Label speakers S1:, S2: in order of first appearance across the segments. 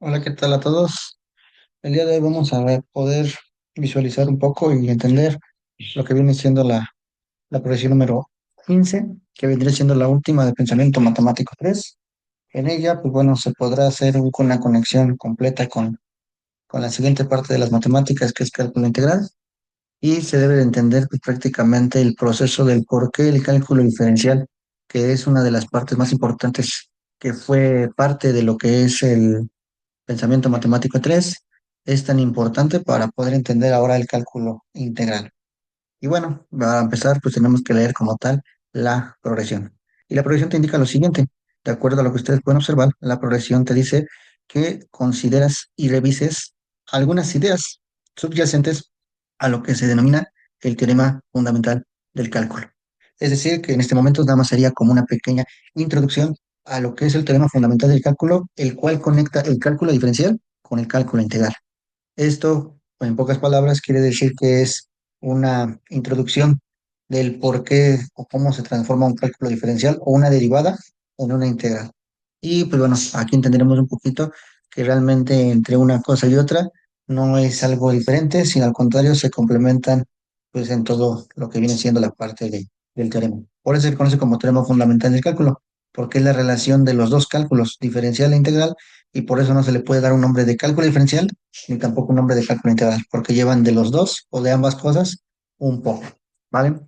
S1: Hola, ¿qué tal a todos? El día de hoy vamos a poder visualizar un poco y entender lo que viene siendo la progresión número 15, que vendría siendo la última de pensamiento matemático 3. En ella, pues bueno, se podrá hacer una conexión completa con la siguiente parte de las matemáticas, que es cálculo integral, y se debe de entender pues, prácticamente el proceso del por qué el cálculo diferencial, que es una de las partes más importantes, que fue parte de lo que es el pensamiento matemático 3 es tan importante para poder entender ahora el cálculo integral. Y bueno, para empezar, pues tenemos que leer como tal la progresión. Y la progresión te indica lo siguiente, de acuerdo a lo que ustedes pueden observar, la progresión te dice que consideras y revises algunas ideas subyacentes a lo que se denomina el teorema fundamental del cálculo. Es decir, que en este momento nada más sería como una pequeña introducción a lo que es el teorema fundamental del cálculo, el cual conecta el cálculo diferencial con el cálculo integral. Esto, en pocas palabras, quiere decir que es una introducción del por qué o cómo se transforma un cálculo diferencial o una derivada en una integral. Y pues bueno, aquí entenderemos un poquito que realmente entre una cosa y otra no es algo diferente, sino al contrario, se complementan pues en todo lo que viene siendo la parte del teorema. Por eso se conoce como teorema fundamental del cálculo, porque es la relación de los dos cálculos, diferencial e integral, y por eso no se le puede dar un nombre de cálculo diferencial ni tampoco un nombre de cálculo integral, porque llevan de los dos o de ambas cosas un poco, ¿vale?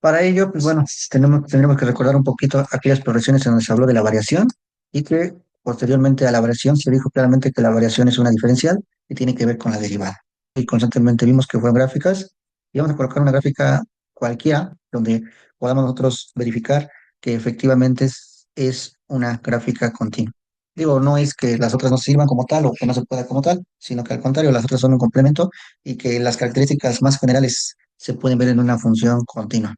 S1: Para ello, pues bueno, tendremos que recordar un poquito aquellas progresiones en donde se habló de la variación y que posteriormente a la variación se dijo claramente que la variación es una diferencial y tiene que ver con la derivada. Y constantemente vimos que fueron gráficas y vamos a colocar una gráfica cualquiera donde podamos nosotros verificar que efectivamente es una gráfica continua. Digo, no es que las otras no sirvan como tal o que no se pueda como tal, sino que al contrario, las otras son un complemento y que las características más generales se pueden ver en una función continua.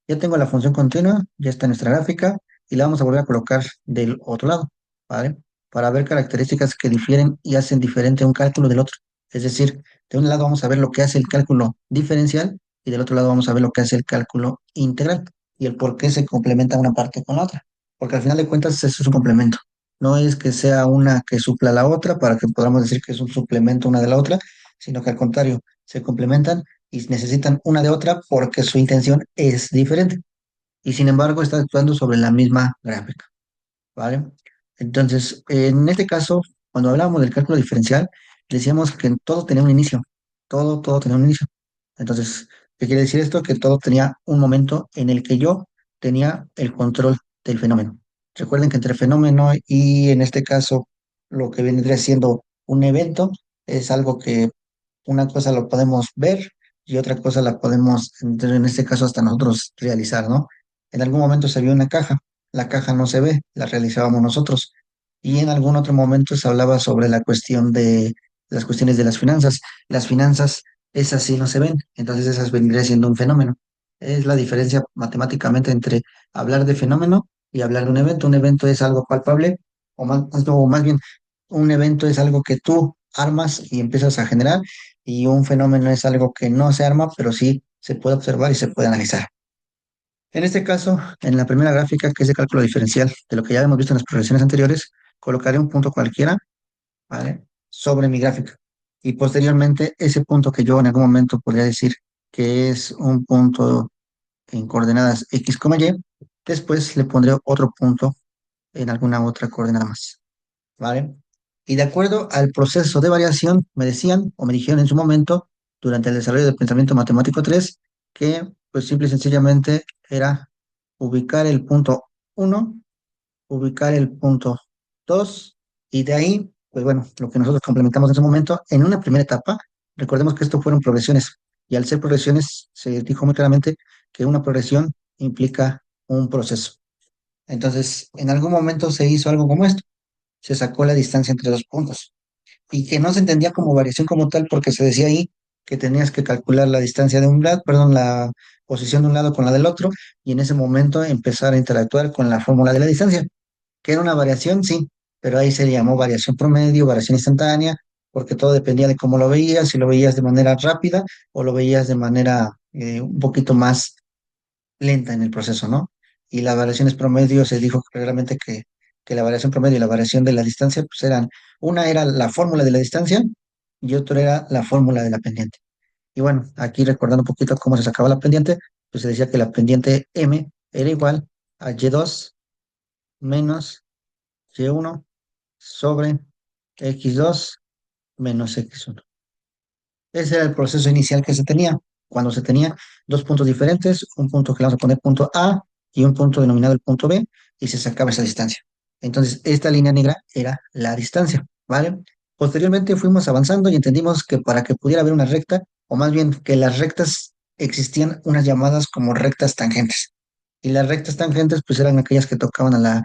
S1: Ya tengo la función continua, ya está en nuestra gráfica y la vamos a volver a colocar del otro lado, ¿vale? Para ver características que difieren y hacen diferente un cálculo del otro. Es decir, de un lado vamos a ver lo que hace el cálculo diferencial y del otro lado vamos a ver lo que hace el cálculo integral y el por qué se complementa una parte con la otra. Porque al final de cuentas eso es un complemento. No es que sea una que supla la otra para que podamos decir que es un suplemento una de la otra, sino que al contrario, se complementan y necesitan una de otra porque su intención es diferente. Y sin embargo, está actuando sobre la misma gráfica, ¿vale? Entonces, en este caso, cuando hablábamos del cálculo diferencial, decíamos que todo tenía un inicio, todo tenía un inicio. Entonces, ¿qué quiere decir esto? Que todo tenía un momento en el que yo tenía el control del fenómeno. Recuerden que entre fenómeno y en este caso lo que vendría siendo un evento es algo que una cosa lo podemos ver y otra cosa la podemos, en este caso hasta nosotros realizar, ¿no? En algún momento se vio una caja, la caja no se ve, la realizábamos nosotros. Y en algún otro momento se hablaba sobre la cuestión de las cuestiones de las finanzas. Las finanzas, esas sí no se ven, entonces esas vendría siendo un fenómeno. Es la diferencia matemáticamente entre hablar de fenómeno y hablar de un evento. Un evento es algo palpable, o más bien, un evento es algo que tú armas y empiezas a generar, y un fenómeno es algo que no se arma, pero sí se puede observar y se puede analizar. En este caso, en la primera gráfica, que es de cálculo diferencial, de lo que ya hemos visto en las progresiones anteriores, colocaré un punto cualquiera, ¿vale? Sobre mi gráfica. Y posteriormente, ese punto que yo en algún momento podría decir que es un punto en coordenadas x, y, después le pondré otro punto en alguna otra coordenada más, ¿vale? Y de acuerdo al proceso de variación, me decían o me dijeron en su momento, durante el desarrollo del pensamiento matemático 3 que pues simple y sencillamente era ubicar el punto uno, ubicar el punto 2 y de ahí, pues bueno, lo que nosotros complementamos en ese momento, en una primera etapa, recordemos que esto fueron progresiones y al ser progresiones se dijo muy claramente que una progresión implica un proceso. Entonces, en algún momento se hizo algo como esto, se sacó la distancia entre dos puntos y que no se entendía como variación como tal porque se decía ahí que tenías que calcular la distancia de un lado, perdón, la posición de un lado con la del otro y en ese momento empezar a interactuar con la fórmula de la distancia, que era una variación, sí, pero ahí se llamó variación promedio, variación instantánea, porque todo dependía de cómo lo veías, si lo veías de manera rápida o lo veías de manera un poquito más lenta en el proceso, ¿no? Y las variaciones promedio se dijo claramente que que la variación promedio y la variación de la distancia, pues eran, una era la fórmula de la distancia y otra era la fórmula de la pendiente. Y bueno, aquí recordando un poquito cómo se sacaba la pendiente, pues se decía que la pendiente M era igual a Y2 menos Y1 sobre X2 menos X1. Ese era el proceso inicial que se tenía, cuando se tenía dos puntos diferentes, un punto que le vamos a poner punto A y un punto denominado el punto B, y se sacaba esa distancia. Entonces, esta línea negra era la distancia, ¿vale? Posteriormente fuimos avanzando y entendimos que para que pudiera haber una recta, o más bien que las rectas existían unas llamadas como rectas tangentes. Y las rectas tangentes, pues eran aquellas que tocaban a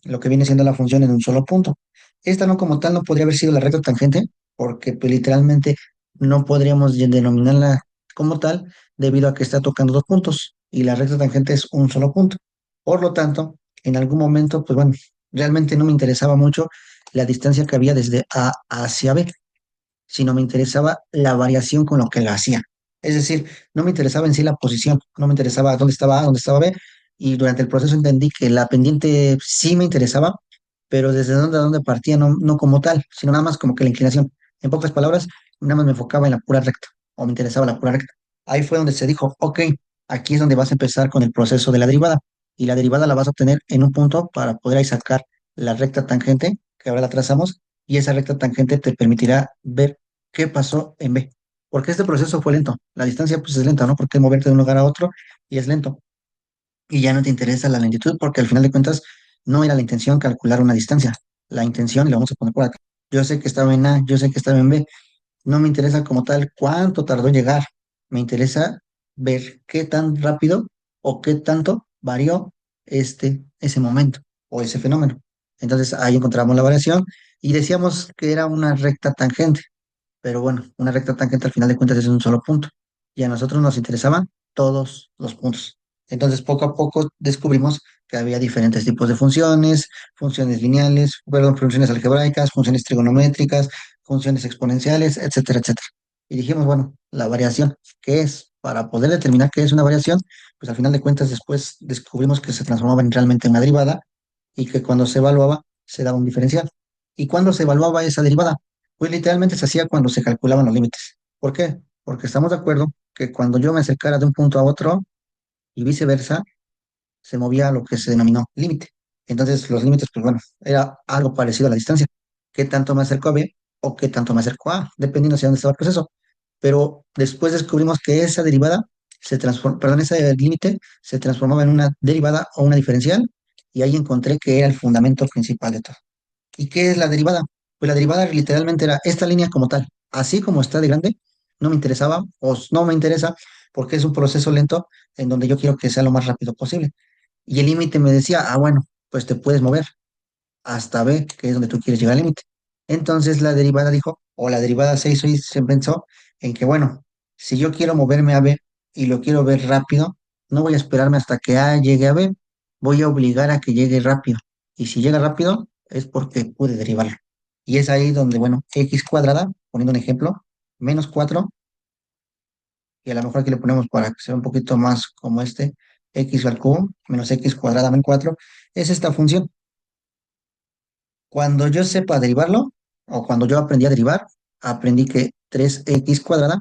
S1: lo que viene siendo la función en un solo punto. Esta no como tal no podría haber sido la recta tangente, porque pues, literalmente no podríamos denominarla como tal debido a que está tocando dos puntos y la recta tangente es un solo punto. Por lo tanto, en algún momento, pues bueno, realmente no me interesaba mucho la distancia que había desde A hacia B, sino me interesaba la variación con lo que la hacía. Es decir, no me interesaba en sí la posición, no me interesaba dónde estaba A, dónde estaba B, y durante el proceso entendí que la pendiente sí me interesaba, pero desde dónde a dónde partía, no como tal, sino nada más como que la inclinación. En pocas palabras, nada más me enfocaba en la pura recta, o me interesaba la pura recta. Ahí fue donde se dijo, ok, aquí es donde vas a empezar con el proceso de la derivada, y la derivada la vas a obtener en un punto para poder ahí sacar la recta tangente, que ahora la trazamos, y esa recta tangente te permitirá ver qué pasó en B. Porque este proceso fue lento. La distancia pues es lenta, ¿no? Porque es moverte de un lugar a otro y es lento. Y ya no te interesa la lentitud porque al final de cuentas no era la intención calcular una distancia. La intención, y la vamos a poner por acá. Yo sé que estaba en A, yo sé que estaba en B. No me interesa como tal cuánto tardó en llegar. Me interesa ver qué tan rápido o qué tanto varió ese momento o ese fenómeno. Entonces ahí encontramos la variación y decíamos que era una recta tangente. Pero bueno, una recta tangente al final de cuentas es un solo punto. Y a nosotros nos interesaban todos los puntos. Entonces, poco a poco descubrimos que había diferentes tipos de funciones, funciones lineales, perdón, funciones algebraicas, funciones trigonométricas, funciones exponenciales, etcétera, etcétera. Y dijimos, bueno, la variación, ¿qué es? Para poder determinar qué es una variación, pues al final de cuentas después descubrimos que se transformaba realmente en una derivada y que cuando se evaluaba se daba un diferencial. ¿Y cuando se evaluaba esa derivada? Pues literalmente se hacía cuando se calculaban los límites. ¿Por qué? Porque estamos de acuerdo que cuando yo me acercara de un punto a otro y viceversa, se movía lo que se denominó límite. Entonces los límites, pues bueno, era algo parecido a la distancia. ¿Qué tanto me acerco a B o qué tanto me acerco a A? Dependiendo hacia dónde estaba el proceso. Pero después descubrimos que esa derivada se transformó, perdón, ese límite se transformaba en una derivada o una diferencial y ahí encontré que era el fundamento principal de todo. ¿Y qué es la derivada? Pues la derivada literalmente era esta línea como tal, así como está de grande, no me interesaba o no me interesa porque es un proceso lento en donde yo quiero que sea lo más rápido posible. Y el límite me decía, ah, bueno, pues te puedes mover hasta B, que es donde tú quieres llegar al límite. Entonces la derivada dijo, o la derivada se hizo y se pensó en que, bueno, si yo quiero moverme a B y lo quiero ver rápido, no voy a esperarme hasta que A llegue a B, voy a obligar a que llegue rápido. Y si llega rápido, es porque pude derivarlo. Y es ahí donde, bueno, x cuadrada, poniendo un ejemplo, menos 4 y a lo mejor aquí le ponemos para que sea un poquito más como x al cubo, menos x cuadrada menos 4 es esta función. Cuando yo sepa derivarlo, o cuando yo aprendí a derivar, aprendí que 3x cuadrada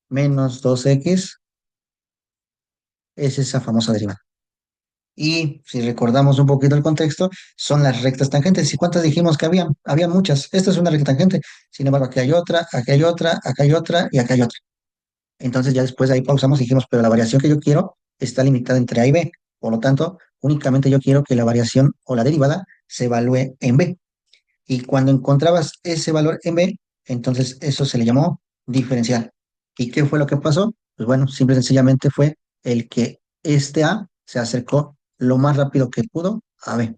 S1: menos 2x es esa famosa derivada. Y si recordamos un poquito el contexto, son las rectas tangentes. ¿Y cuántas dijimos que había? Había muchas. Esta es una recta tangente. Sin embargo, aquí hay otra, aquí hay otra, acá hay otra y acá hay otra. Entonces ya después de ahí pausamos y dijimos, pero la variación que yo quiero está limitada entre A y B. Por lo tanto, únicamente yo quiero que la variación o la derivada se evalúe en B. Y cuando encontrabas ese valor en B, entonces eso se le llamó diferencial. ¿Y qué fue lo que pasó? Pues bueno, simple y sencillamente fue el que este A se acercó lo más rápido que pudo a B.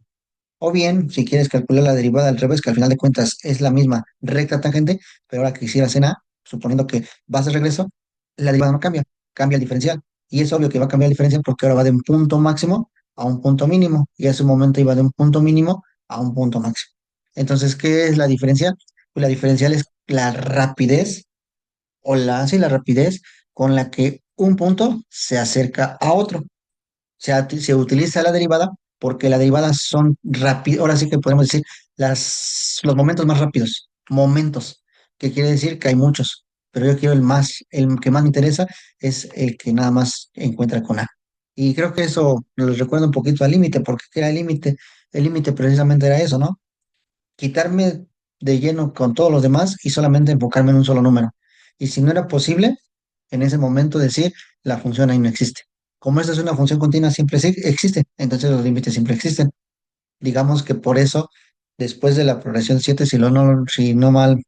S1: O bien, si quieres calcular la derivada al revés, que al final de cuentas es la misma recta tangente, pero ahora que hicieras en A, suponiendo que vas de regreso, la derivada no cambia, cambia el diferencial. Y es obvio que va a cambiar el diferencial porque ahora va de un punto máximo a un punto mínimo, y hace un momento iba de un punto mínimo a un punto máximo. Entonces, ¿qué es la diferencia? Pues la diferencial es la rapidez, sí, la rapidez con la que un punto se acerca a otro. Se utiliza la derivada porque las derivadas son rápidas, ahora sí que podemos decir los momentos más rápidos, momentos, que quiere decir que hay muchos, pero yo quiero el que más me interesa es el que nada más encuentra con A. Y creo que eso nos recuerda un poquito al límite, porque ¿qué era el límite? El límite precisamente era eso, ¿no? Quitarme de lleno con todos los demás y solamente enfocarme en un solo número. Y si no era posible, en ese momento decir, la función ahí no existe. Como esta es una función continua, siempre sí existe, entonces los límites siempre existen. Digamos que por eso, después de la progresión 7 si no mal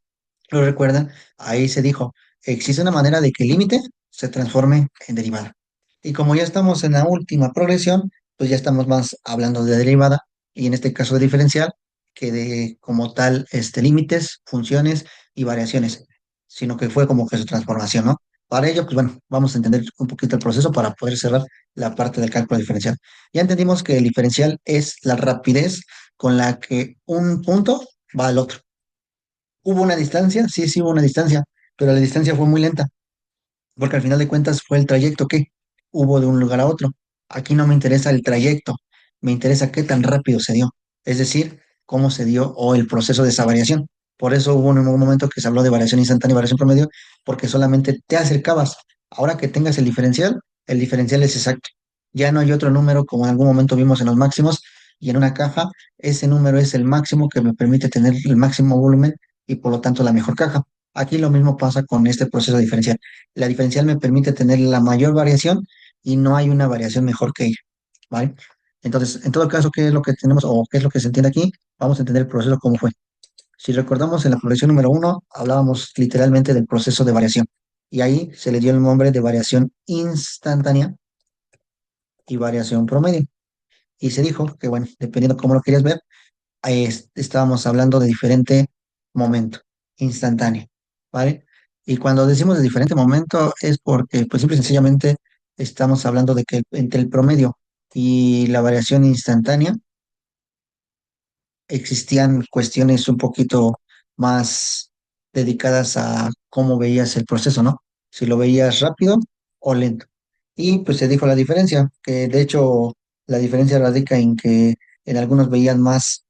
S1: lo recuerdan, ahí se dijo, existe una manera de que el límite se transforme en derivada. Y como ya estamos en la última progresión, pues ya estamos más hablando de derivada, y en este caso de diferencial, que de como tal límites, funciones y variaciones, sino que fue como que su transformación, ¿no? Para ello, pues bueno, vamos a entender un poquito el proceso para poder cerrar la parte del cálculo diferencial. Ya entendimos que el diferencial es la rapidez con la que un punto va al otro. ¿Hubo una distancia? Sí, sí hubo una distancia, pero la distancia fue muy lenta, porque al final de cuentas fue el trayecto que hubo de un lugar a otro. Aquí no me interesa el trayecto, me interesa qué tan rápido se dio, es decir, cómo se dio o el proceso de esa variación. Por eso hubo un momento que se habló de variación instantánea y variación promedio, porque solamente te acercabas. Ahora que tengas el diferencial es exacto. Ya no hay otro número como en algún momento vimos en los máximos y en una caja, ese número es el máximo que me permite tener el máximo volumen y por lo tanto la mejor caja. Aquí lo mismo pasa con este proceso diferencial. La diferencial me permite tener la mayor variación y no hay una variación mejor que ella, ¿vale? Entonces, en todo caso, ¿qué es lo que tenemos o qué es lo que se entiende aquí? Vamos a entender el proceso como fue. Si recordamos, en la progresión número uno hablábamos literalmente del proceso de variación y ahí se le dio el nombre de variación instantánea y variación promedio. Y se dijo que, bueno, dependiendo cómo lo querías ver, ahí estábamos hablando de diferente momento, instantáneo, ¿vale? Y cuando decimos de diferente momento es porque, pues simple y sencillamente, estamos hablando de que entre el promedio y la variación instantánea existían cuestiones un poquito más dedicadas a cómo veías el proceso, ¿no? Si lo veías rápido o lento. Y pues se dijo la diferencia, que de hecho la diferencia radica en que en algunos veían más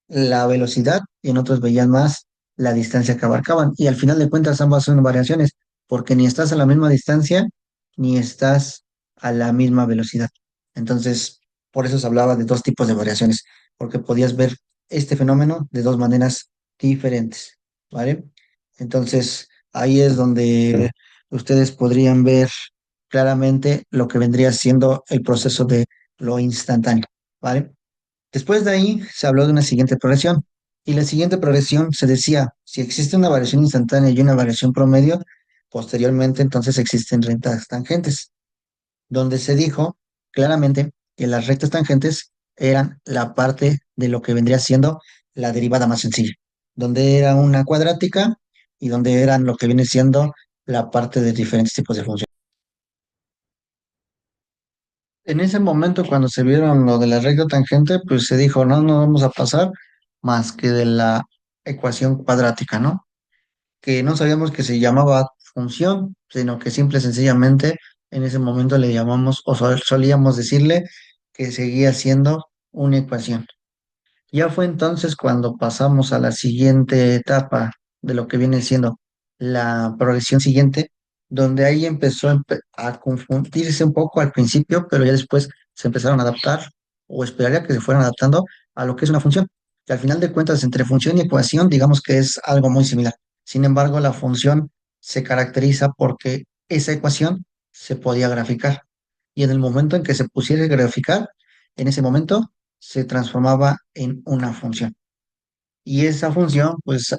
S1: la velocidad y en otros veían más la distancia que abarcaban. Y al final de cuentas ambas son variaciones, porque ni estás a la misma distancia ni estás a la misma velocidad. Entonces, por eso se hablaba de dos tipos de variaciones, porque podías ver este fenómeno de dos maneras diferentes, ¿vale? Entonces, ahí es donde ustedes podrían ver claramente lo que vendría siendo el proceso de lo instantáneo, ¿vale? Después de ahí se habló de una siguiente progresión y la siguiente progresión se decía, si existe una variación instantánea y una variación promedio, posteriormente entonces existen rectas tangentes, donde se dijo claramente que las rectas tangentes eran la parte de lo que vendría siendo la derivada más sencilla, donde era una cuadrática y donde eran lo que viene siendo la parte de diferentes tipos de funciones. En ese momento, cuando se vieron lo de la recta tangente, pues se dijo, no, no vamos a pasar más que de la ecuación cuadrática, ¿no? Que no sabíamos que se llamaba función, sino que simple y sencillamente en ese momento le llamamos, o solíamos decirle que seguía siendo una ecuación. Ya fue entonces cuando pasamos a la siguiente etapa de lo que viene siendo la progresión siguiente, donde ahí empezó a confundirse un poco al principio, pero ya después se empezaron a adaptar, o esperaría que se fueran adaptando a lo que es una función. Que al final de cuentas, entre función y ecuación, digamos que es algo muy similar. Sin embargo, la función se caracteriza porque esa ecuación se podía graficar. Y en el momento en que se pusiera a graficar, en ese momento se transformaba en una función. Y esa función, pues,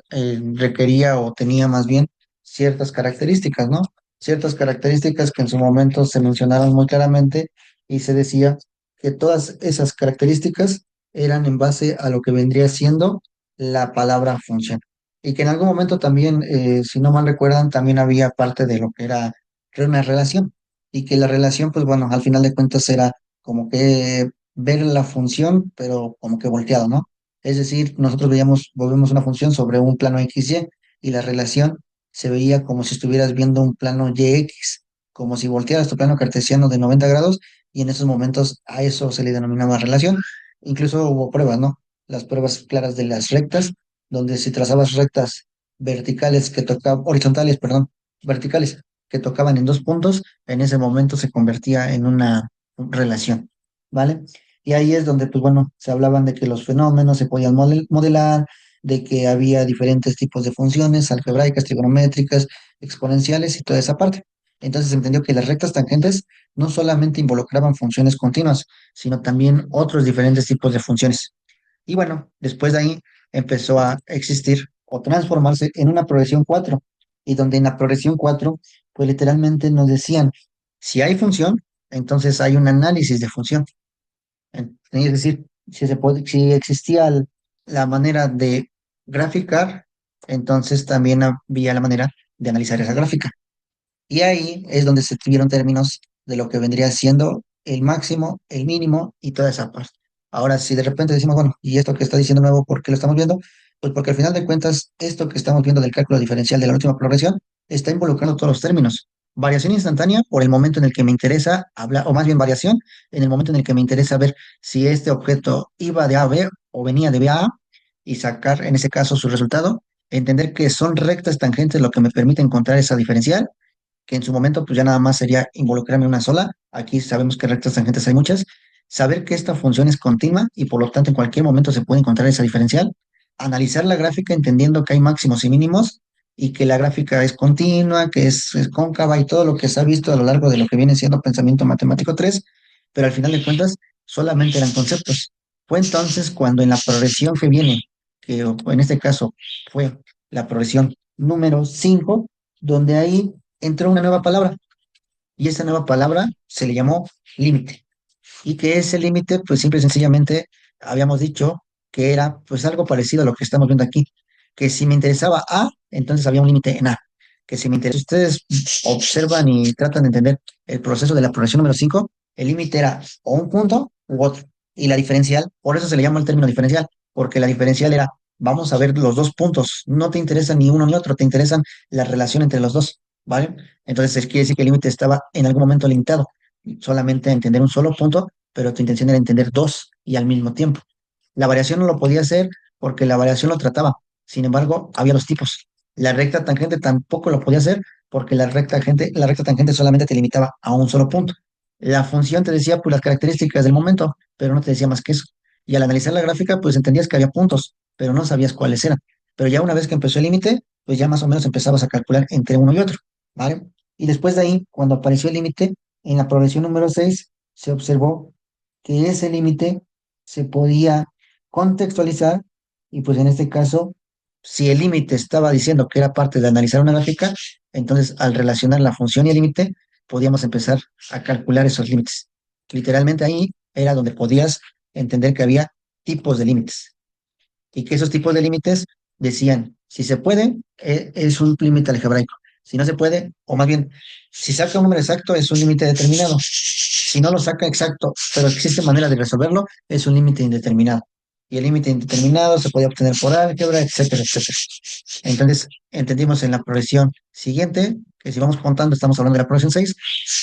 S1: requería o tenía más bien ciertas características, ¿no? Ciertas características que en su momento se mencionaron muy claramente y se decía que todas esas características eran en base a lo que vendría siendo la palabra función. Y que en algún momento también, si no mal recuerdan, también había parte de lo que era una relación. Y que la relación, pues bueno, al final de cuentas era como que ver la función, pero como que volteado, ¿no? Es decir, nosotros volvemos una función sobre un plano XY y la relación se veía como si estuvieras viendo un plano YX, como si voltearas tu plano cartesiano de 90 grados y en esos momentos a eso se le denominaba relación. Incluso hubo pruebas, ¿no? Las pruebas claras de las rectas, donde si trazabas rectas verticales que tocaban, horizontales, perdón, verticales que tocaban en dos puntos, en ese momento se convertía en una relación, ¿vale? Y ahí es donde, pues bueno, se hablaban de que los fenómenos se podían modelar, de que había diferentes tipos de funciones, algebraicas, trigonométricas, exponenciales y toda esa parte. Entonces se entendió que las rectas tangentes no solamente involucraban funciones continuas, sino también otros diferentes tipos de funciones. Y bueno, después de ahí empezó a existir o transformarse en una progresión 4 y donde en la progresión 4 pues literalmente nos decían, si hay función, entonces hay un análisis de función. Es decir, si existía la manera de graficar, entonces también había la manera de analizar esa gráfica. Y ahí es donde se tuvieron términos de lo que vendría siendo el máximo, el mínimo y toda esa parte. Ahora, si de repente decimos, bueno, ¿y esto que está diciendo nuevo, por qué lo estamos viendo? Pues porque al final de cuentas, esto que estamos viendo del cálculo diferencial de la última progresión está involucrando todos los términos. Variación instantánea por el momento en el que me interesa hablar, o más bien variación, en el momento en el que me interesa ver si este objeto iba de A a B o venía de B a A y sacar en ese caso su resultado, entender que son rectas tangentes lo que me permite encontrar esa diferencial que en su momento pues ya nada más sería involucrarme en una sola. Aquí sabemos que rectas tangentes hay muchas. Saber que esta función es continua y por lo tanto en cualquier momento se puede encontrar esa diferencial. Analizar la gráfica entendiendo que hay máximos y mínimos y que la gráfica es continua, que es cóncava y todo lo que se ha visto a lo largo de lo que viene siendo pensamiento matemático 3, pero al final de cuentas solamente eran conceptos. Fue entonces cuando en la progresión que viene, que en este caso fue la progresión número 5 donde ahí entró una nueva palabra y esa nueva palabra se le llamó límite. Y que ese límite, pues simple y sencillamente habíamos dicho que era pues algo parecido a lo que estamos viendo aquí, que si me interesaba A, entonces había un límite en A. Que si me interesa, ustedes observan y tratan de entender el proceso de la progresión número 5 el límite era o un punto u otro. Y la diferencial, por eso se le llama el término diferencial, porque la diferencial era, vamos a ver los dos puntos, no te interesa ni uno ni otro, te interesan la relación entre los dos, ¿vale? Entonces, quiere decir que el límite estaba en algún momento limitado solamente a entender un solo punto, pero tu intención era entender dos y al mismo tiempo. La variación no lo podía hacer porque la variación lo trataba. Sin embargo, había los tipos. La recta tangente tampoco lo podía hacer porque la recta tangente solamente te limitaba a un solo punto. La función te decía pues, las características del momento, pero no te decía más que eso. Y al analizar la gráfica, pues entendías que había puntos, pero no sabías cuáles eran. Pero ya una vez que empezó el límite, pues ya más o menos empezabas a calcular entre uno y otro, ¿vale? Y después de ahí, cuando apareció el límite, en la progresión número 6 se observó que ese límite se podía contextualizar y pues en este caso, si el límite estaba diciendo que era parte de analizar una gráfica, entonces al relacionar la función y el límite, podíamos empezar a calcular esos límites. Literalmente ahí era donde podías entender que había tipos de límites y que esos tipos de límites decían, si se puede, es un límite algebraico. Si no se puede, o más bien, si saca un número exacto, es un límite determinado. Si no lo saca exacto, pero existe manera de resolverlo, es un límite indeterminado. Y el límite indeterminado se podía obtener por álgebra, etcétera, etcétera. Entonces, entendimos en la progresión siguiente, que si vamos contando, estamos hablando de la progresión 6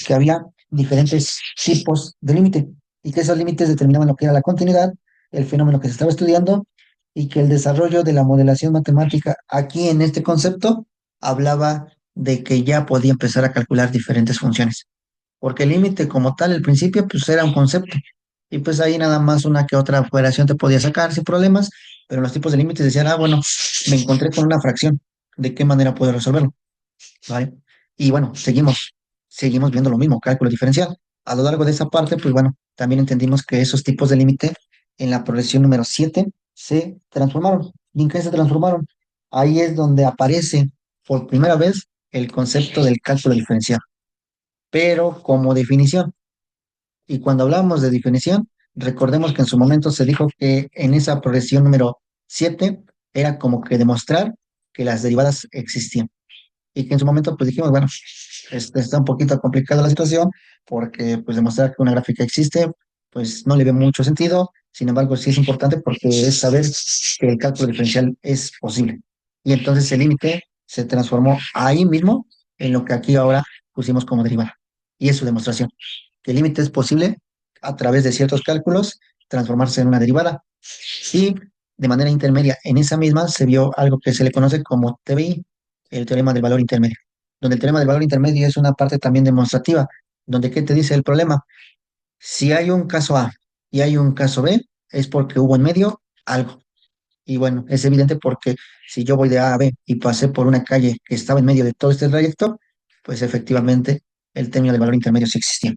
S1: que había diferentes tipos de límite y que esos límites determinaban lo que era la continuidad, el fenómeno que se estaba estudiando y que el desarrollo de la modelación matemática aquí en este concepto hablaba de que ya podía empezar a calcular diferentes funciones, porque el límite como tal, al principio, pues era un concepto, y pues ahí nada más una que otra operación te podía sacar sin problemas, pero los tipos de límites decían, ah, bueno, me encontré con una fracción, ¿de qué manera puedo resolverlo? ¿Vale? Y bueno, seguimos viendo lo mismo, cálculo diferencial. A lo largo de esa parte, pues bueno, también entendimos que esos tipos de límite en la progresión número 7 se transformaron. ¿Y en qué se transformaron? Ahí es donde aparece por primera vez el concepto del cálculo diferencial, pero como definición. Y cuando hablamos de definición, recordemos que en su momento se dijo que en esa progresión número 7 era como que demostrar que las derivadas existían y que en su momento pues dijimos, bueno, está un poquito complicada la situación porque pues demostrar que una gráfica existe pues no le ve mucho sentido, sin embargo sí es importante porque es saber que el cálculo diferencial es posible. Y entonces el límite se transformó ahí mismo en lo que aquí ahora pusimos como derivada y es su demostración. que el límite es posible a través de ciertos cálculos transformarse en una derivada. Y de manera intermedia, en esa misma se vio algo que se le conoce como TBI, el teorema del valor intermedio, donde el teorema del valor intermedio es una parte también demostrativa, donde ¿qué te dice el problema? Si hay un caso A y hay un caso B, es porque hubo en medio algo. Y bueno, es evidente porque si yo voy de A a B y pasé por una calle que estaba en medio de todo este trayecto, pues efectivamente el término del valor intermedio sí existía.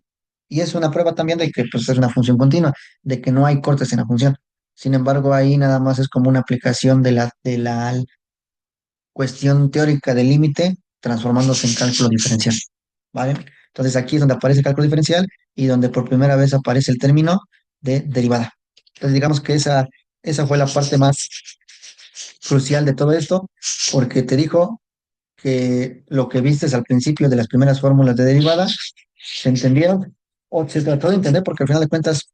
S1: Y es una prueba también de que pues, es una función continua, de que no hay cortes en la función. Sin embargo, ahí nada más es como una aplicación de la cuestión teórica del límite transformándose en cálculo diferencial. ¿Vale? Entonces aquí es donde aparece el cálculo diferencial y donde por primera vez aparece el término de derivada. Entonces digamos que esa fue la parte más crucial de todo esto, porque te dijo que lo que vistes al principio de las primeras fórmulas de derivada se entendieron o se trató de entender, porque al final de cuentas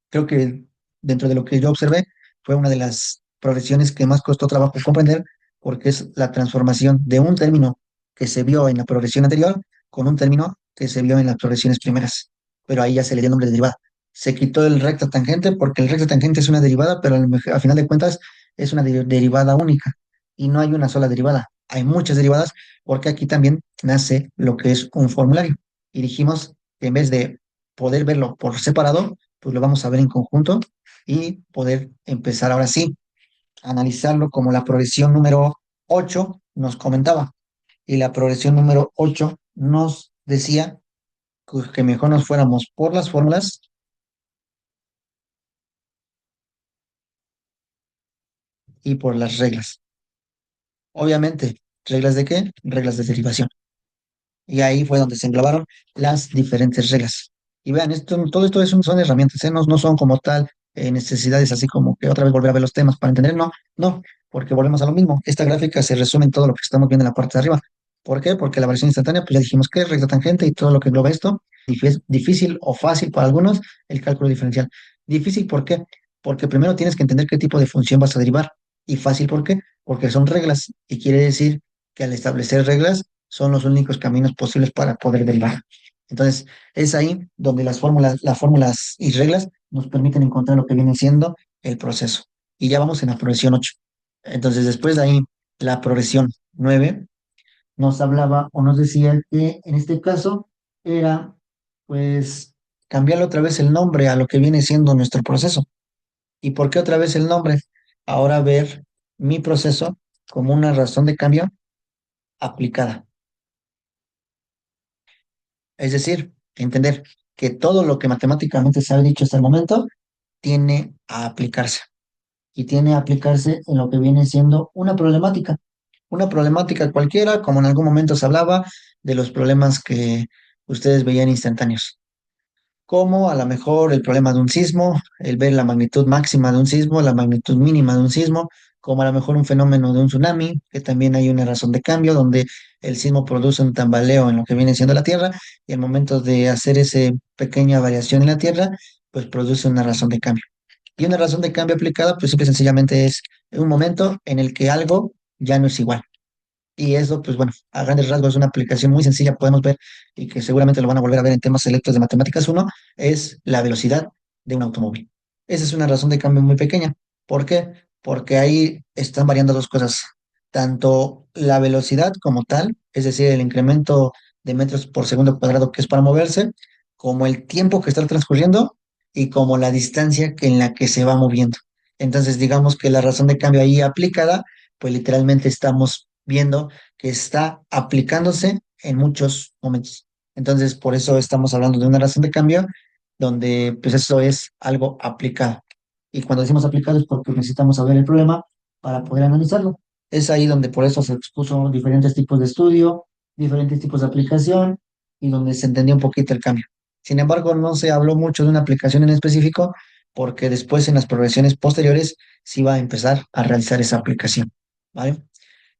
S1: creo que dentro de lo que yo observé fue una de las progresiones que más costó trabajo comprender, porque es la transformación de un término que se vio en la progresión anterior con un término que se vio en las progresiones primeras. Pero ahí ya se le dio nombre de derivada. Se quitó el recta tangente porque el recta tangente es una derivada, pero al final de cuentas es una derivada única y no hay una sola derivada. Hay muchas derivadas porque aquí también nace lo que es un formulario. Y dijimos que en vez de poder verlo por separado, pues lo vamos a ver en conjunto y poder empezar ahora sí a analizarlo como la progresión número 8 nos comentaba. Y la progresión número 8 nos decía que mejor nos fuéramos por las fórmulas y por las reglas. Obviamente, ¿reglas de qué? Reglas de derivación. Y ahí fue donde se englobaron las diferentes reglas. Y vean, todo esto son herramientas, ¿eh? No, no son como tal necesidades así como que otra vez volver a ver los temas para entender, no, no, porque volvemos a lo mismo. Esta gráfica se resume en todo lo que estamos viendo en la parte de arriba. ¿Por qué? Porque la variación instantánea, pues ya dijimos que es recta tangente y todo lo que engloba esto. Difícil o fácil para algunos, el cálculo diferencial. Difícil, ¿por qué? Porque primero tienes que entender qué tipo de función vas a derivar. Y fácil, ¿por qué? Porque son reglas y quiere decir que al establecer reglas son los únicos caminos posibles para poder derivar. Entonces, es ahí donde las fórmulas y reglas nos permiten encontrar lo que viene siendo el proceso. Y ya vamos en la progresión 8. Entonces, después de ahí, la progresión 9 nos hablaba o nos decía que en este caso era, pues, cambiarle otra vez el nombre a lo que viene siendo nuestro proceso. ¿Y por qué otra vez el nombre? Ahora ver mi proceso como una razón de cambio aplicada. Es decir, entender que todo lo que matemáticamente se ha dicho hasta el momento tiene a aplicarse y tiene a aplicarse en lo que viene siendo una problemática cualquiera, como en algún momento se hablaba de los problemas que ustedes veían instantáneos, como a lo mejor el problema de un sismo, el ver la magnitud máxima de un sismo, la magnitud mínima de un sismo, como a lo mejor un fenómeno de un tsunami, que también hay una razón de cambio, donde el sismo produce un tambaleo en lo que viene siendo la Tierra, y al momento de hacer esa pequeña variación en la Tierra, pues produce una razón de cambio. Y una razón de cambio aplicada, pues simple y sencillamente es un momento en el que algo ya no es igual. Y eso, pues bueno, a grandes rasgos es una aplicación muy sencilla, podemos ver, y que seguramente lo van a volver a ver en temas selectos de matemáticas uno es la velocidad de un automóvil. Esa es una razón de cambio muy pequeña. ¿Por qué? Porque ahí están variando dos cosas, tanto la velocidad como tal, es decir, el incremento de metros por segundo cuadrado que es para moverse, como el tiempo que está transcurriendo y como la distancia en la que se va moviendo. Entonces, digamos que la razón de cambio ahí aplicada, pues literalmente estamos viendo que está aplicándose en muchos momentos. Entonces, por eso estamos hablando de una razón de cambio donde pues eso es algo aplicado. Y cuando decimos aplicado es porque necesitamos saber el problema para poder analizarlo. Es ahí donde por eso se expuso diferentes tipos de estudio, diferentes tipos de aplicación y donde se entendió un poquito el cambio. Sin embargo, no se habló mucho de una aplicación en específico porque después en las progresiones posteriores se iba a empezar a realizar esa aplicación. ¿Vale?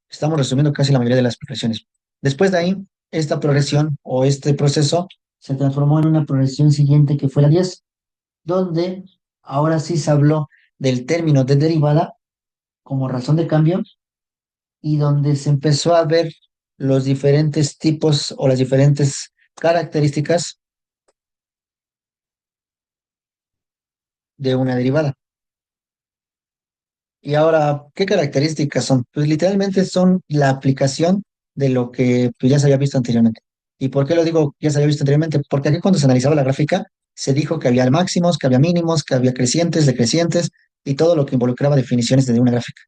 S1: Estamos resumiendo casi la mayoría de las progresiones. Después de ahí, esta progresión o este proceso se transformó en una progresión siguiente que fue la 10, donde ahora sí se habló del término de derivada como razón de cambio y donde se empezó a ver los diferentes tipos o las diferentes características de una derivada. Y ahora, ¿qué características son? Pues literalmente son la aplicación de lo que pues, ya se había visto anteriormente. ¿Y por qué lo digo ya se había visto anteriormente? Porque aquí cuando se analizaba la gráfica, se dijo que había máximos, que había mínimos, que había crecientes, decrecientes y todo lo que involucraba definiciones de una gráfica.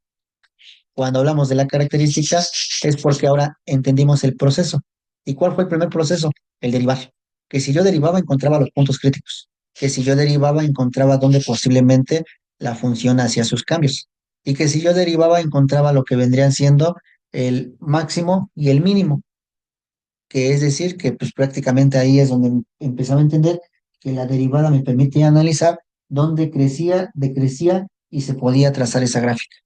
S1: Cuando hablamos de la característica, es porque ahora entendimos el proceso. ¿Y cuál fue el primer proceso? El derivar. Que si yo derivaba, encontraba los puntos críticos. Que si yo derivaba, encontraba dónde posiblemente la función hacía sus cambios. Y que si yo derivaba, encontraba lo que vendrían siendo el máximo y el mínimo, que es decir, que pues prácticamente ahí es donde empezaba a entender que la derivada me permitía analizar dónde crecía, decrecía y se podía trazar esa gráfica.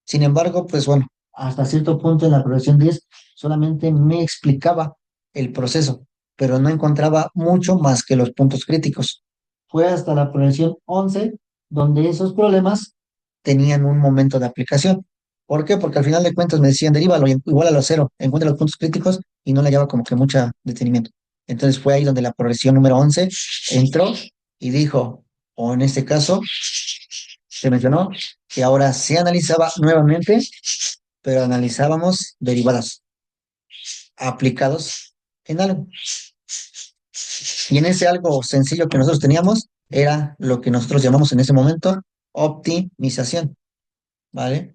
S1: Sin embargo, pues bueno, hasta cierto punto en la progresión 10 solamente me explicaba el proceso, pero no encontraba mucho más que los puntos críticos. Fue hasta la progresión 11 donde esos problemas tenían un momento de aplicación. ¿Por qué? Porque al final de cuentas me decían, derívalo igual a los cero, encuentra los puntos críticos y no le hallaba como que mucha detenimiento. Entonces fue ahí donde la progresión número 11 entró y dijo, o en este caso, se mencionó que ahora se analizaba nuevamente, pero analizábamos derivadas aplicados en algo. Y en ese algo sencillo que nosotros teníamos era lo que nosotros llamamos en ese momento optimización, ¿vale?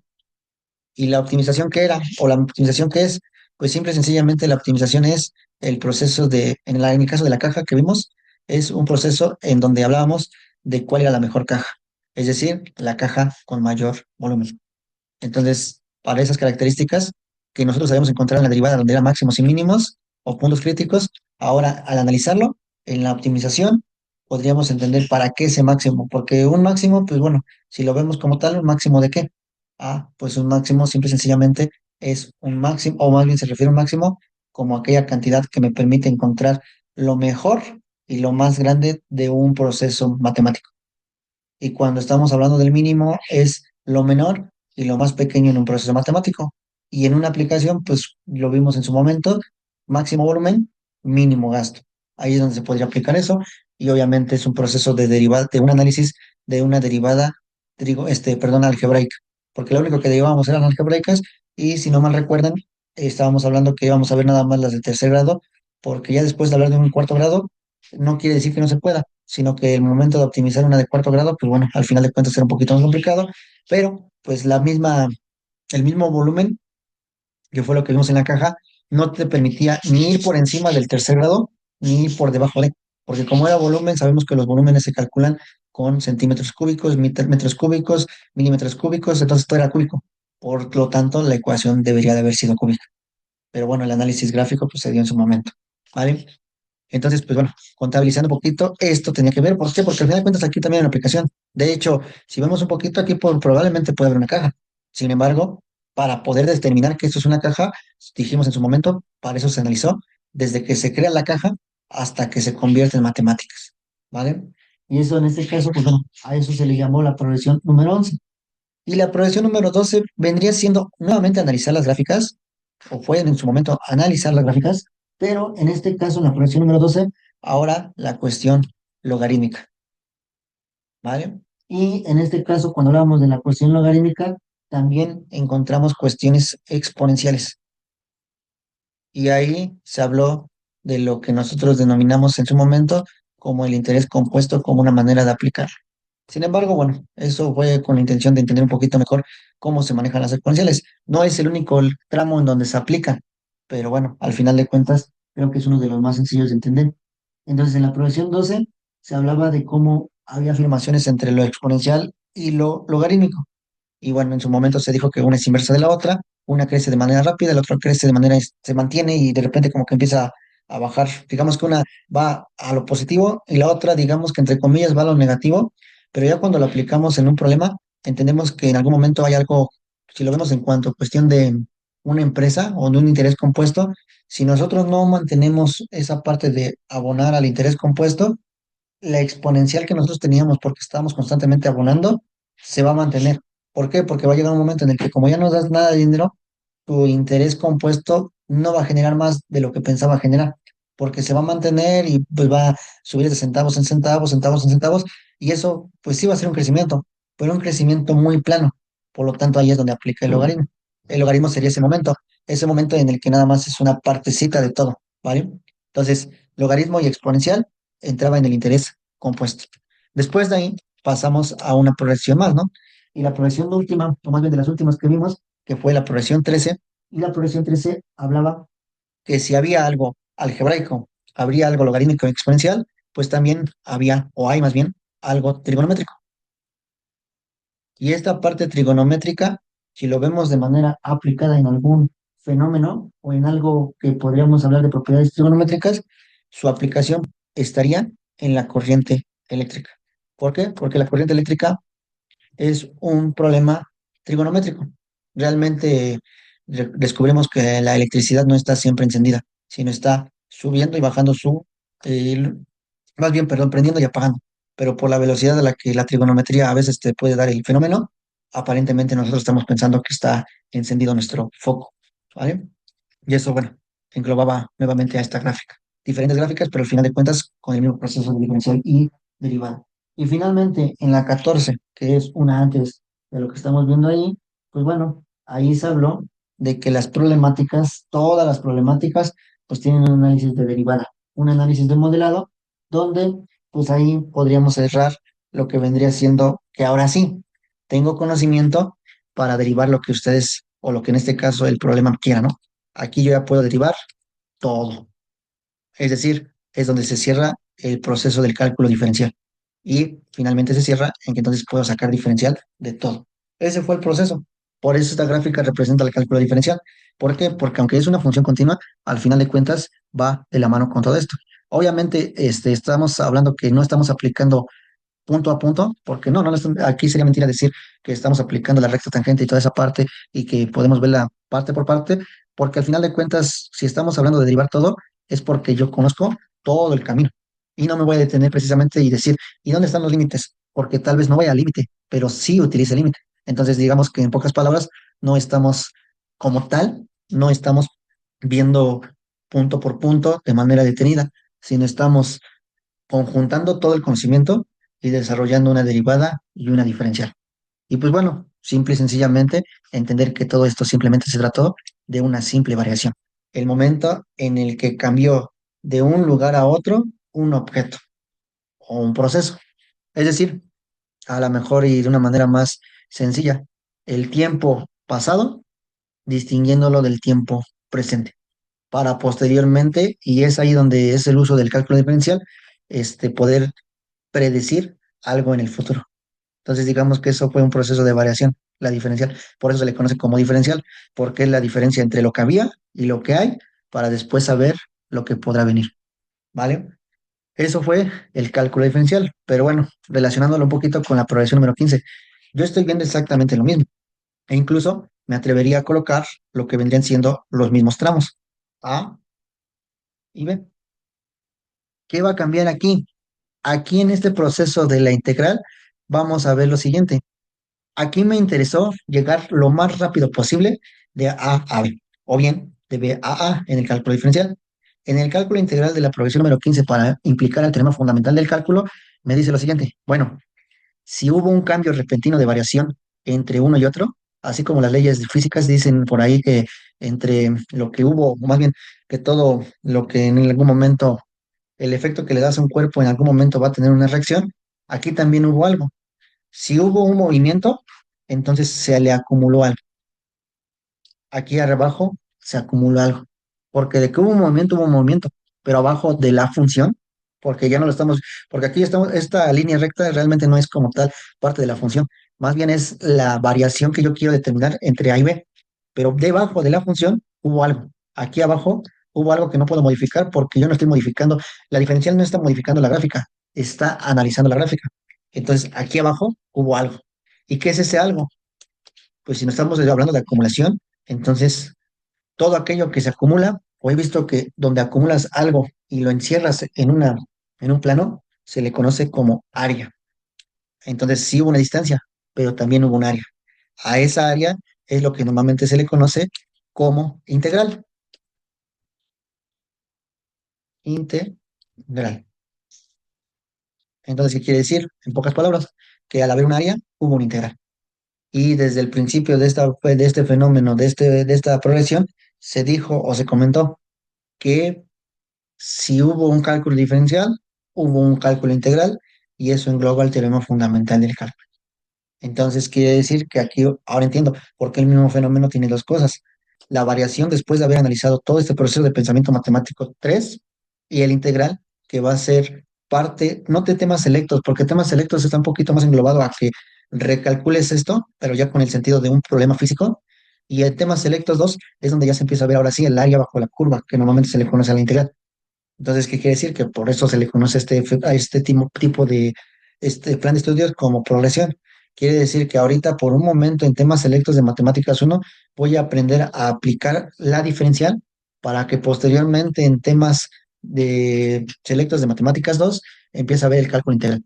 S1: ¿Y la optimización qué era? ¿O la optimización qué es? Pues simple y sencillamente la optimización es el proceso de, en el caso de la caja que vimos, es un proceso en donde hablábamos de cuál era la mejor caja, es decir, la caja con mayor volumen. Entonces, para esas características que nosotros habíamos encontrado en la derivada donde eran máximos y mínimos o puntos críticos, ahora al analizarlo en la optimización podríamos entender para qué ese máximo, porque un máximo, pues bueno, si lo vemos como tal, ¿un máximo de qué? Ah, pues un máximo simple y sencillamente es un máximo, o más bien se refiere a un máximo como aquella cantidad que me permite encontrar lo mejor y lo más grande de un proceso matemático. Y cuando estamos hablando del mínimo es lo menor y lo más pequeño en un proceso matemático. Y en una aplicación, pues lo vimos en su momento, máximo volumen, mínimo gasto. Ahí es donde se podría aplicar eso. Y obviamente es un proceso de derivada, de un análisis de una derivada, digo, perdón, algebraica. Porque lo único que derivábamos eran algebraicas y si no mal recuerdan, estábamos hablando que íbamos a ver nada más las de tercer grado, porque ya después de hablar de un cuarto grado, no quiere decir que no se pueda, sino que el momento de optimizar una de cuarto grado, pues bueno, al final de cuentas era un poquito más complicado, pero pues el mismo volumen, que fue lo que vimos en la caja, no te permitía ni ir por encima del tercer grado, ni ir por debajo de, porque como era volumen, sabemos que los volúmenes se calculan con centímetros cúbicos, metros cúbicos, milímetros cúbicos, entonces todo era cúbico. Por lo tanto, la ecuación debería de haber sido cúbica. Pero bueno, el análisis gráfico pues se dio en su momento. ¿Vale? Entonces, pues bueno, contabilizando un poquito, esto tenía que ver. ¿Por qué? Porque al final de cuentas aquí también hay una aplicación. De hecho, si vemos un poquito aquí, probablemente puede haber una caja. Sin embargo, para poder determinar que esto es una caja, dijimos en su momento, para eso se analizó, desde que se crea la caja hasta que se convierte en matemáticas. ¿Vale? Y eso en este caso, pues bueno, a eso se le llamó la progresión número 11. Y la progresión número 12 vendría siendo nuevamente analizar las gráficas, o fue en su momento analizar las gráficas, pero en este caso, en la progresión número 12 ahora la cuestión logarítmica, ¿vale? Y en este caso, cuando hablamos de la cuestión logarítmica, también encontramos cuestiones exponenciales. Y ahí se habló de lo que nosotros denominamos en su momento como el interés compuesto como una manera de aplicar. Sin embargo, bueno, eso fue con la intención de entender un poquito mejor cómo se manejan las exponenciales. No es el único tramo en donde se aplican, pero bueno, al final de cuentas, creo que es uno de los más sencillos de entender. Entonces, en la progresión 12 se hablaba de cómo había afirmaciones entre lo exponencial y lo logarítmico. Y bueno, en su momento se dijo que una es inversa de la otra, una crece de manera rápida, la otra crece de manera, se mantiene y de repente como que empieza a bajar. Digamos que una va a lo positivo y la otra, digamos que entre comillas, va a lo negativo, pero ya cuando lo aplicamos en un problema, entendemos que en algún momento hay algo, si lo vemos en cuanto a cuestión de una empresa o de un interés compuesto, si nosotros no mantenemos esa parte de abonar al interés compuesto, la exponencial que nosotros teníamos porque estábamos constantemente abonando se va a mantener. ¿Por qué? Porque va a llegar un momento en el que como ya no das nada de dinero, tu interés compuesto no va a generar más de lo que pensaba generar. porque se va a mantener y pues va a subir de centavos en centavos, centavos en centavos, y eso pues sí va a ser un crecimiento, pero un crecimiento muy plano. Por lo tanto, ahí es donde aplica el logaritmo. El logaritmo sería ese momento en el que nada más es una partecita de todo, ¿vale? Entonces, logaritmo y exponencial entraba en el interés compuesto. Después de ahí pasamos a una progresión más, ¿no? Y la progresión última, o más bien de las últimas que vimos, que fue la progresión 13, y la progresión 13 hablaba que si había algo algebraico, habría algo logarítmico exponencial, pues también había, o hay más bien, algo trigonométrico. Y esta parte trigonométrica, si lo vemos de manera aplicada en algún fenómeno o en algo que podríamos hablar de propiedades trigonométricas, su aplicación estaría en la corriente eléctrica. ¿Por qué? Porque la corriente eléctrica es un problema trigonométrico. Realmente descubrimos que la electricidad no está siempre encendida, sino está subiendo y bajando eh, más bien, perdón, prendiendo y apagando. Pero por la velocidad a la que la trigonometría a veces te puede dar el fenómeno, aparentemente nosotros estamos pensando que está encendido nuestro foco, ¿vale? Y eso, bueno, englobaba nuevamente a esta gráfica. Diferentes gráficas, pero al final de cuentas con el mismo proceso de diferencial y derivada. Y finalmente, en la 14 que es una antes de lo que estamos viendo ahí, pues bueno, ahí se habló de que las problemáticas, todas las problemáticas, pues tienen un análisis de derivada, un análisis de modelado, donde pues ahí podríamos cerrar lo que vendría siendo que ahora sí, tengo conocimiento para derivar lo que ustedes, o lo que en este caso el problema quiera, ¿no? Aquí yo ya puedo derivar todo. Es decir, es donde se cierra el proceso del cálculo diferencial. Y finalmente se cierra en que entonces puedo sacar diferencial de todo. Ese fue el proceso. Por eso esta gráfica representa el cálculo diferencial. ¿Por qué? Porque aunque es una función continua, al final de cuentas va de la mano con todo esto. Obviamente, estamos hablando que no estamos aplicando punto a punto, porque aquí sería mentira decir que estamos aplicando la recta tangente y toda esa parte y que podemos verla parte por parte, porque al final de cuentas, si estamos hablando de derivar todo, es porque yo conozco todo el camino y no me voy a detener precisamente y decir, ¿y dónde están los límites? Porque tal vez no vaya al límite, pero sí utilice el límite. Entonces, digamos que en pocas palabras, no estamos como tal, no estamos viendo punto por punto de manera detenida, sino estamos conjuntando todo el conocimiento y desarrollando una derivada y una diferencial. Y pues bueno, simple y sencillamente entender que todo esto simplemente se trató de una simple variación. El momento en el que cambió de un lugar a otro un objeto o un proceso. Es decir, a lo mejor y de una manera más sencilla, el tiempo pasado distinguiéndolo del tiempo presente para posteriormente, y es ahí donde es el uso del cálculo diferencial, poder predecir algo en el futuro. Entonces, digamos que eso fue un proceso de variación, la diferencial. Por eso se le conoce como diferencial, porque es la diferencia entre lo que había y lo que hay para después saber lo que podrá venir. ¿Vale? Eso fue el cálculo diferencial. Pero bueno, relacionándolo un poquito con la progresión número 15, yo estoy viendo exactamente lo mismo. E incluso me atrevería a colocar lo que vendrían siendo los mismos tramos. A y B. ¿Qué va a cambiar aquí? Aquí en este proceso de la integral, vamos a ver lo siguiente. Aquí me interesó llegar lo más rápido posible de A a B, o bien de B a A en el cálculo diferencial. En el cálculo integral de la progresión número 15 para implicar el teorema fundamental del cálculo, me dice lo siguiente. Bueno, si hubo un cambio repentino de variación entre uno y otro, así como las leyes físicas dicen por ahí que entre lo que hubo, o más bien que todo lo que en algún momento, el efecto que le das a un cuerpo en algún momento va a tener una reacción, aquí también hubo algo. Si hubo un movimiento, entonces se le acumuló algo. Aquí abajo se acumuló algo. Porque de que hubo un movimiento, pero abajo de la función, porque ya no lo estamos, porque aquí estamos, esta línea recta realmente no es como tal parte de la función, más bien es la variación que yo quiero determinar entre A y B. Pero debajo de la función hubo algo. Aquí abajo hubo algo que no puedo modificar porque yo no estoy modificando, la diferencial no está modificando la gráfica, está analizando la gráfica. Entonces, aquí abajo hubo algo. ¿Y qué es ese algo? Pues si no estamos hablando de acumulación, entonces todo aquello que se acumula, o he visto que donde acumulas algo y lo encierras en un plano, se le conoce como área. Entonces sí hubo una distancia, pero también hubo un área. A esa área es lo que normalmente se le conoce como integral. integral. Entonces, ¿qué quiere decir? En pocas palabras, que al haber un área, hubo un integral. Y desde el principio de este fenómeno, de esta progresión, se dijo o se comentó que si hubo un cálculo diferencial, hubo un cálculo integral, y eso engloba el teorema fundamental del cálculo. Entonces quiere decir que aquí, ahora entiendo por qué el mismo fenómeno tiene dos cosas. La variación después de haber analizado todo este proceso de pensamiento matemático 3 y el integral, que va a ser parte, no de temas selectos, porque temas selectos está un poquito más englobado a que recalcules esto, pero ya con el sentido de un problema físico. Y el tema selectos 2 es donde ya se empieza a ver ahora sí el área bajo la curva, que normalmente se le conoce a la integral. Entonces, ¿qué quiere decir? Que por eso se le conoce a este tipo de este plan de estudios como progresión. Quiere decir que ahorita, por un momento, en temas selectos de matemáticas uno voy a aprender a aplicar la diferencial para que posteriormente en temas de selectos de matemáticas 2 empiece a ver el cálculo integral.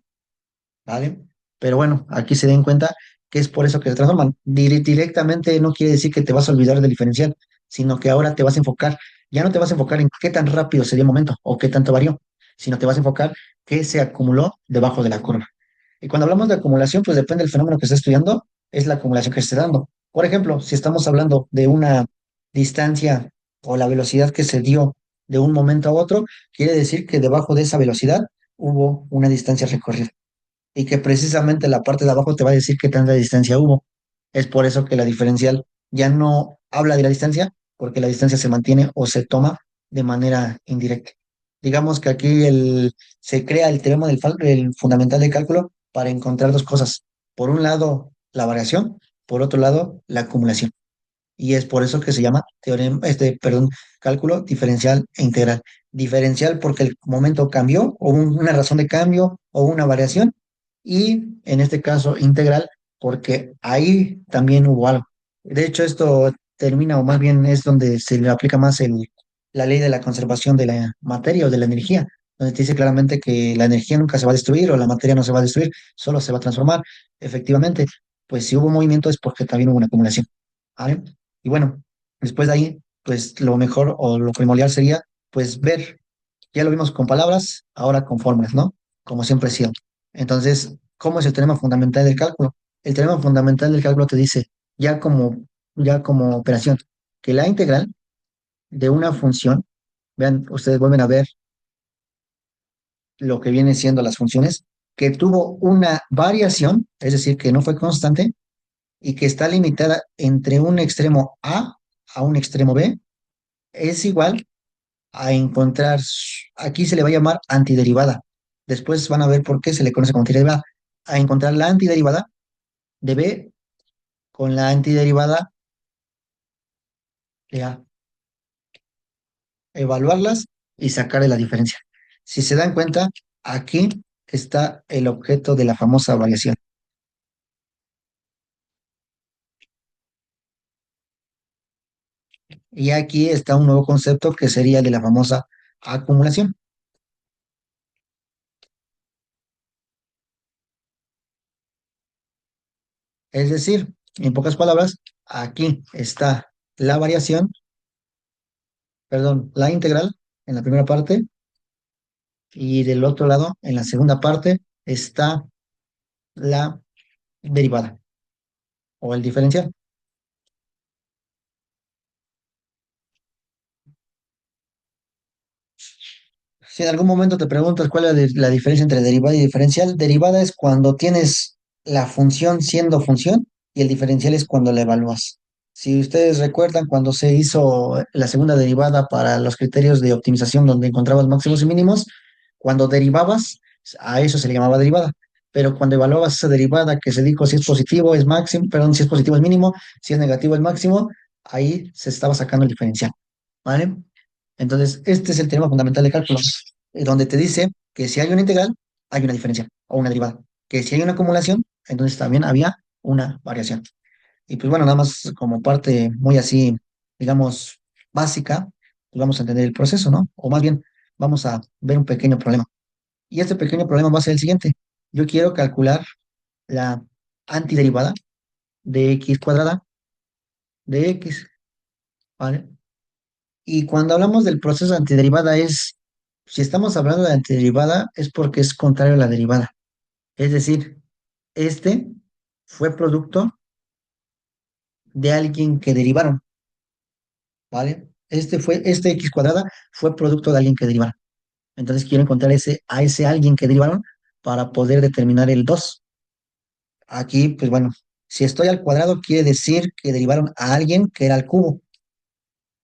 S1: ¿Vale? Pero bueno, aquí se den cuenta que es por eso que se transforman. Directamente no quiere decir que te vas a olvidar del diferencial, sino que ahora te vas a enfocar, ya no te vas a enfocar en qué tan rápido se dio el momento o qué tanto varió, sino te vas a enfocar qué se acumuló debajo de la curva. Y cuando hablamos de acumulación, pues depende del fenómeno que esté estudiando, es la acumulación que se esté dando. Por ejemplo, si estamos hablando de una distancia o la velocidad que se dio de un momento a otro, quiere decir que debajo de esa velocidad hubo una distancia recorrida y que precisamente la parte de abajo te va a decir qué tanta distancia hubo. Es por eso que la diferencial ya no habla de la distancia, porque la distancia se mantiene o se toma de manera indirecta. Digamos que aquí se crea el teorema del fundamental de cálculo para encontrar dos cosas. Por un lado, la variación, por otro lado, la acumulación. Y es por eso que se llama perdón, cálculo diferencial e integral. Diferencial porque el momento cambió, o una razón de cambio, o una variación, y en este caso integral porque ahí también hubo algo. De hecho, esto termina, o más bien es donde se le aplica más la ley de la conservación de la materia o de la energía, donde te dice claramente que la energía nunca se va a destruir o la materia no se va a destruir, solo se va a transformar. Efectivamente, pues si hubo movimiento es porque también hubo una acumulación. ¿Vale? Y bueno, después de ahí, pues lo mejor o lo primordial sería, pues ver, ya lo vimos con palabras, ahora con fórmulas, ¿no? Como siempre ha sido. Entonces, ¿cómo es el teorema fundamental del cálculo? El teorema fundamental del cálculo te dice, ya como, ya como operación, que la integral de una función, vean, ustedes vuelven a ver lo que vienen siendo las funciones, que tuvo una variación, es decir, que no fue constante y que está limitada entre un extremo a un extremo B, es igual a encontrar, aquí se le va a llamar antiderivada. Después van a ver por qué se le conoce como antiderivada. A encontrar la antiderivada de B con la antiderivada de A. Evaluarlas y sacarle la diferencia. Si se dan cuenta, aquí está el objeto de la famosa variación. Y aquí está un nuevo concepto que sería el de la famosa acumulación. Es decir, en pocas palabras, aquí está la variación, perdón, la integral en la primera parte y del otro lado, en la segunda parte, está la derivada o el diferencial. Si en algún momento te preguntas cuál es la diferencia entre derivada y diferencial, derivada es cuando tienes la función siendo función y el diferencial es cuando la evalúas. Si ustedes recuerdan cuando se hizo la segunda derivada para los criterios de optimización donde encontrabas máximos y mínimos, cuando derivabas, a eso se le llamaba derivada. Pero cuando evaluabas esa derivada que se dijo si es positivo es máximo, perdón, si es positivo es mínimo, si es negativo es máximo, ahí se estaba sacando el diferencial. ¿Vale? Entonces, este es el teorema fundamental de cálculo, donde te dice que si hay una integral, hay una diferencia o una derivada. Que si hay una acumulación, entonces también había una variación. Y pues bueno, nada más como parte muy así, digamos, básica, pues vamos a entender el proceso, ¿no? O más bien, vamos a ver un pequeño problema. Y este pequeño problema va a ser el siguiente. Yo quiero calcular la antiderivada de x cuadrada de x, ¿vale? Y cuando hablamos del proceso de antiderivada es Si estamos hablando de antiderivada, es porque es contrario a la derivada. Es decir, este fue producto de alguien que derivaron, ¿vale? Este x cuadrada fue producto de alguien que derivaron. Entonces quiero encontrar a ese alguien que derivaron para poder determinar el 2. Aquí, pues bueno, si estoy al cuadrado, quiere decir que derivaron a alguien que era al cubo.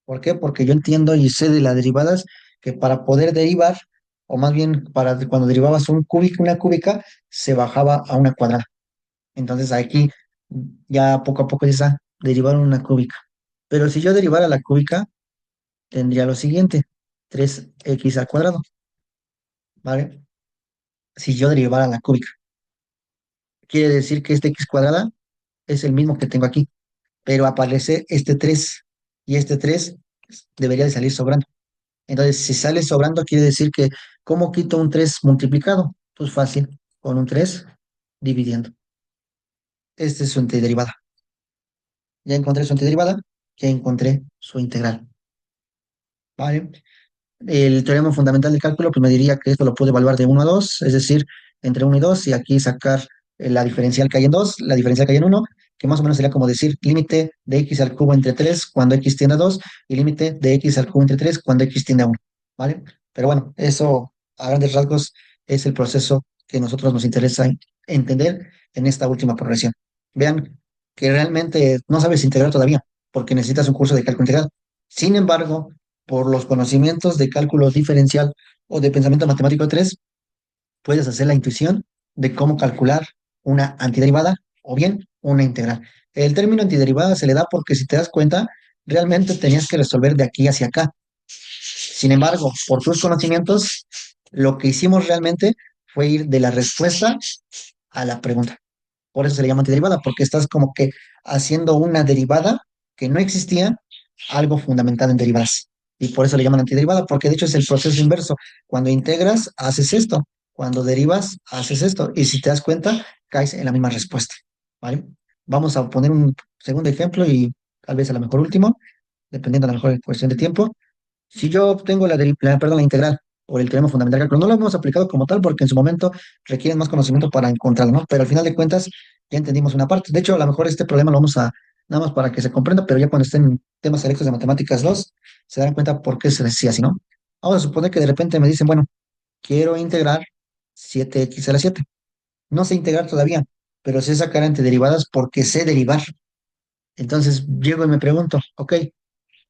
S1: ¿Por qué? Porque yo entiendo y sé de las derivadas que para poder derivar, o más bien para cuando derivabas un cúbico, una cúbica, se bajaba a una cuadrada. Entonces aquí ya poco a poco dices, derivaron una cúbica. Pero si yo derivara la cúbica, tendría lo siguiente, 3x al cuadrado, ¿vale? Si yo derivara la cúbica, quiere decir que este x cuadrada es el mismo que tengo aquí, pero aparece este 3 y este 3 debería de salir sobrando. Entonces, si sale sobrando, quiere decir que, ¿cómo quito un 3 multiplicado? Pues fácil, con un 3 dividiendo. Esta es su antiderivada. Ya encontré su antiderivada, ya encontré su integral. ¿Vale? El teorema fundamental del cálculo, pues me diría que esto lo puedo evaluar de 1 a 2, es decir, entre 1 y 2, y aquí sacar la diferencial que hay en 2, la diferencial que hay en 1, que más o menos sería como decir límite de x al cubo entre 3 cuando x tiende a 2 y límite de x al cubo entre 3 cuando x tiende a 1, ¿vale? Pero bueno, eso a grandes rasgos es el proceso que nosotros nos interesa entender en esta última progresión. Vean que realmente no sabes integrar todavía, porque necesitas un curso de cálculo integral. Sin embargo, por los conocimientos de cálculo diferencial o de pensamiento matemático 3 puedes hacer la intuición de cómo calcular una antiderivada o bien una integral. El término antiderivada se le da porque si te das cuenta, realmente tenías que resolver de aquí hacia acá. Sin embargo, por tus conocimientos, lo que hicimos realmente fue ir de la respuesta a la pregunta. Por eso se le llama antiderivada, porque estás como que haciendo una derivada que no existía, algo fundamentado en derivadas. Y por eso le llaman antiderivada, porque de hecho es el proceso inverso. Cuando integras, haces esto. Cuando derivas, haces esto. Y si te das cuenta, caes en la misma respuesta. ¿Vale? Vamos a poner un segundo ejemplo y tal vez a lo mejor último, dependiendo a lo mejor de cuestión de tiempo. Si yo obtengo perdón, la integral por el teorema fundamental del cálculo, no lo hemos aplicado como tal porque en su momento requieren más conocimiento para encontrarlo, ¿no? Pero al final de cuentas ya entendimos una parte. De hecho, a lo mejor este problema lo vamos a, nada más para que se comprenda, pero ya cuando estén en temas selectos de matemáticas 2 se darán cuenta por qué se decía así, ¿no? Vamos a suponer que de repente me dicen, bueno, quiero integrar 7x a la 7. No sé integrar todavía, pero sé sacar antiderivadas porque sé derivar. Entonces llego y me pregunto, ok,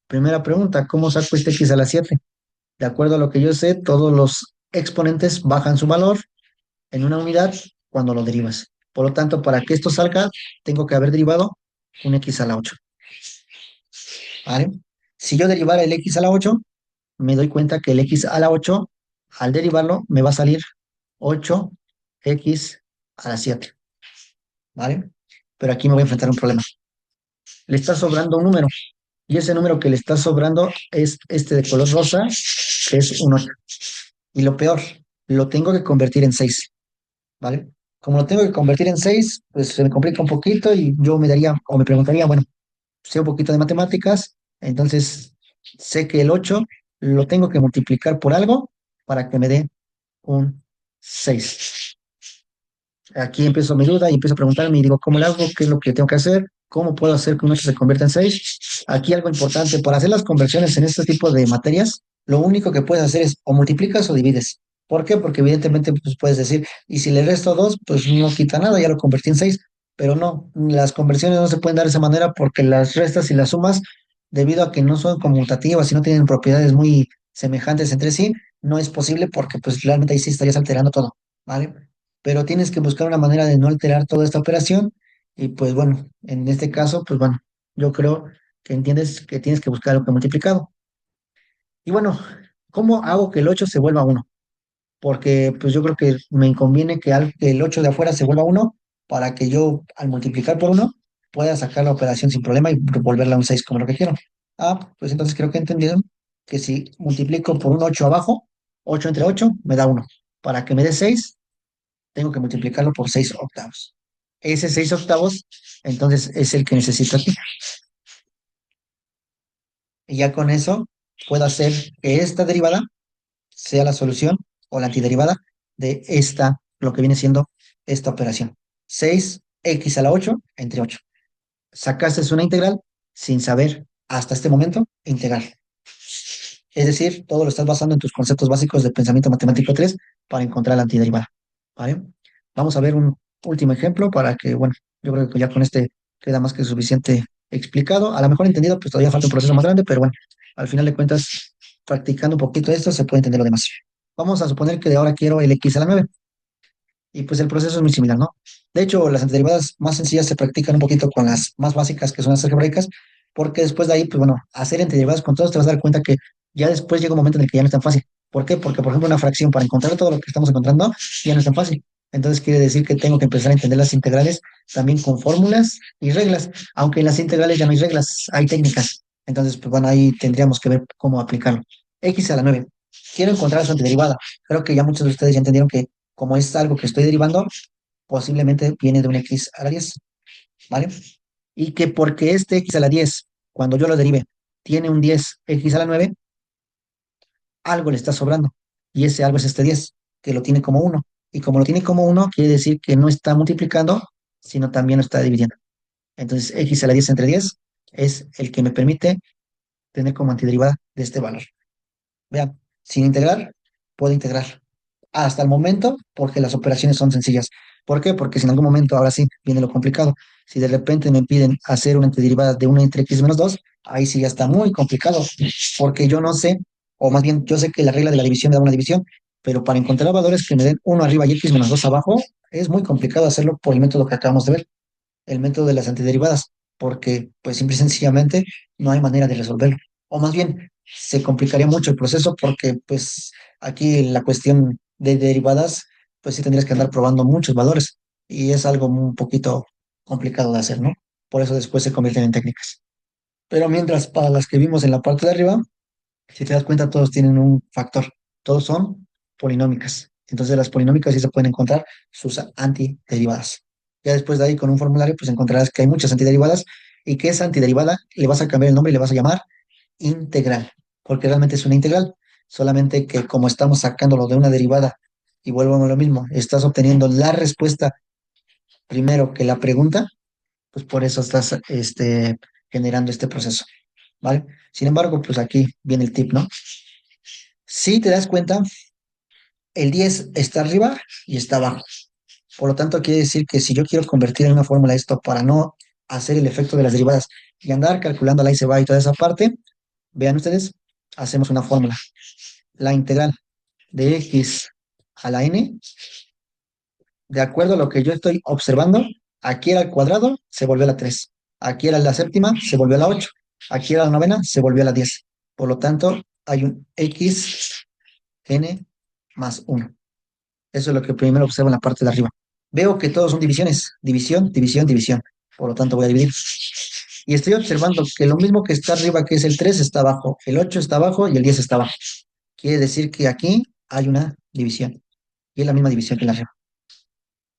S1: primera pregunta, ¿cómo saco este x a la 7? De acuerdo a lo que yo sé, todos los exponentes bajan su valor en una unidad cuando lo derivas. Por lo tanto, para que esto salga, tengo que haber derivado un x a la 8. ¿Vale? Si yo derivara el x a la 8, me doy cuenta que el x a la 8, al derivarlo, me va a salir 8x a la 7. ¿Vale? Pero aquí me voy a enfrentar a un problema. Le está sobrando un número. Y ese número que le está sobrando es este de color rosa, que es un 8. Y lo peor, lo tengo que convertir en 6. ¿Vale? Como lo tengo que convertir en 6, pues se me complica un poquito y yo me daría o me preguntaría, bueno, sé un poquito de matemáticas, entonces sé que el 8 lo tengo que multiplicar por algo para que me dé un 6. Aquí empiezo mi duda y empiezo a preguntarme y digo, ¿cómo lo hago? ¿Qué es lo que tengo que hacer? ¿Cómo puedo hacer que un 8 se convierta en 6? Aquí algo importante, para hacer las conversiones en este tipo de materias, lo único que puedes hacer es o multiplicas o divides. ¿Por qué? Porque evidentemente pues, puedes decir, y si le resto 2 pues no quita nada, ya lo convertí en 6. Pero no, las conversiones no se pueden dar de esa manera porque las restas y las sumas, debido a que no son conmutativas y no tienen propiedades muy semejantes entre sí, no es posible porque pues realmente ahí sí estarías alterando todo, ¿vale? Pero tienes que buscar una manera de no alterar toda esta operación y pues bueno, en este caso, pues bueno, yo creo que entiendes que tienes que buscar algo que multiplicado. Y bueno, ¿cómo hago que el 8 se vuelva uno? Porque pues yo creo que me conviene que el 8 de afuera se vuelva uno para que yo al multiplicar por uno pueda sacar la operación sin problema y volverla a un 6 como lo que quiero. Pues entonces creo que he entendido que si multiplico por un 8 abajo, 8 entre 8 me da uno. Para que me dé 6 tengo que multiplicarlo por 6 octavos. Ese 6 octavos, entonces es el que necesito aquí. Y ya con eso puedo hacer que esta derivada sea la solución o la antiderivada de esta, lo que viene siendo esta operación. 6x a la 8 entre 8. Sacaste una integral sin saber hasta este momento integral. Es decir, todo lo estás basando en tus conceptos básicos de pensamiento matemático 3 para encontrar la antiderivada. ¿Vale? Vamos a ver un último ejemplo para que, bueno, yo creo que ya con este queda más que suficiente explicado. A lo mejor entendido, pues todavía falta un proceso más grande, pero bueno, al final de cuentas, practicando un poquito esto, se puede entender lo demás. Vamos a suponer que de ahora quiero el x a la 9 y pues el proceso es muy similar, ¿no? De hecho, las antiderivadas más sencillas se practican un poquito con las más básicas, que son las algebraicas, porque después de ahí, pues bueno, hacer antiderivadas con todos te vas a dar cuenta que ya después llega un momento en el que ya no es tan fácil. ¿Por qué? Porque, por ejemplo, una fracción, para encontrar todo lo que estamos encontrando, ya no es tan fácil. Entonces quiere decir que tengo que empezar a entender las integrales también con fórmulas y reglas, aunque en las integrales ya no hay reglas, hay técnicas. Entonces, pues bueno, ahí tendríamos que ver cómo aplicarlo. X a la 9. Quiero encontrar su antiderivada. Creo que ya muchos de ustedes ya entendieron que como es algo que estoy derivando, posiblemente viene de un x a la 10, ¿vale? Y que porque este x a la 10, cuando yo lo derive, tiene un 10 x a la 9, algo le está sobrando. Y ese algo es este 10, que lo tiene como 1. Y como lo tiene como 1, quiere decir que no está multiplicando, sino también lo está dividiendo. Entonces, x a la 10 entre 10 es el que me permite tener como antiderivada de este valor. Vean, sin integrar, puedo integrar hasta el momento porque las operaciones son sencillas. ¿Por qué? Porque si en algún momento, ahora sí, viene lo complicado. Si de repente me piden hacer una antiderivada de 1 entre x menos 2, ahí sí ya está muy complicado, porque yo no sé, o más bien yo sé que la regla de la división me da una división, pero para encontrar valores que me den 1 arriba y x menos 2 abajo, es muy complicado hacerlo por el método que acabamos de ver, el método de las antiderivadas, porque pues simple y sencillamente no hay manera de resolverlo. O más bien, se complicaría mucho el proceso porque pues aquí la cuestión de derivadas, pues sí tendrías que andar probando muchos valores y es algo un poquito complicado de hacer, ¿no? Por eso después se convierten en técnicas. Pero mientras para las que vimos en la parte de arriba, si te das cuenta, todos tienen un factor, todos son polinómicas. Entonces las polinómicas sí se pueden encontrar sus antiderivadas. Ya después de ahí con un formulario, pues encontrarás que hay muchas antiderivadas y que esa antiderivada le vas a cambiar el nombre y le vas a llamar integral, porque realmente es una integral, solamente que como estamos sacándolo de una derivada y vuelvo a lo mismo, estás obteniendo la respuesta primero que la pregunta, pues por eso estás generando este proceso, ¿vale? Sin embargo, pues aquí viene el tip, ¿no? Si te das cuenta, el 10 está arriba y está abajo. Por lo tanto, quiere decir que si yo quiero convertir en una fórmula esto para no hacer el efecto de las derivadas y andar calculando la y se va y toda esa parte, vean ustedes, hacemos una fórmula. La integral de x a la n, de acuerdo a lo que yo estoy observando, aquí era el cuadrado, se volvió a la 3. Aquí era la séptima, se volvió a la 8. Aquí era la novena, se volvió a la 10. Por lo tanto, hay un x n más 1. Eso es lo que primero observo en la parte de arriba. Veo que todos son divisiones. División, división, división. Por lo tanto, voy a dividir. Y estoy observando que lo mismo que está arriba, que es el 3 está abajo. El 8 está abajo y el 10 está abajo. Quiere decir que aquí hay una división. Y es la misma división que la arriba.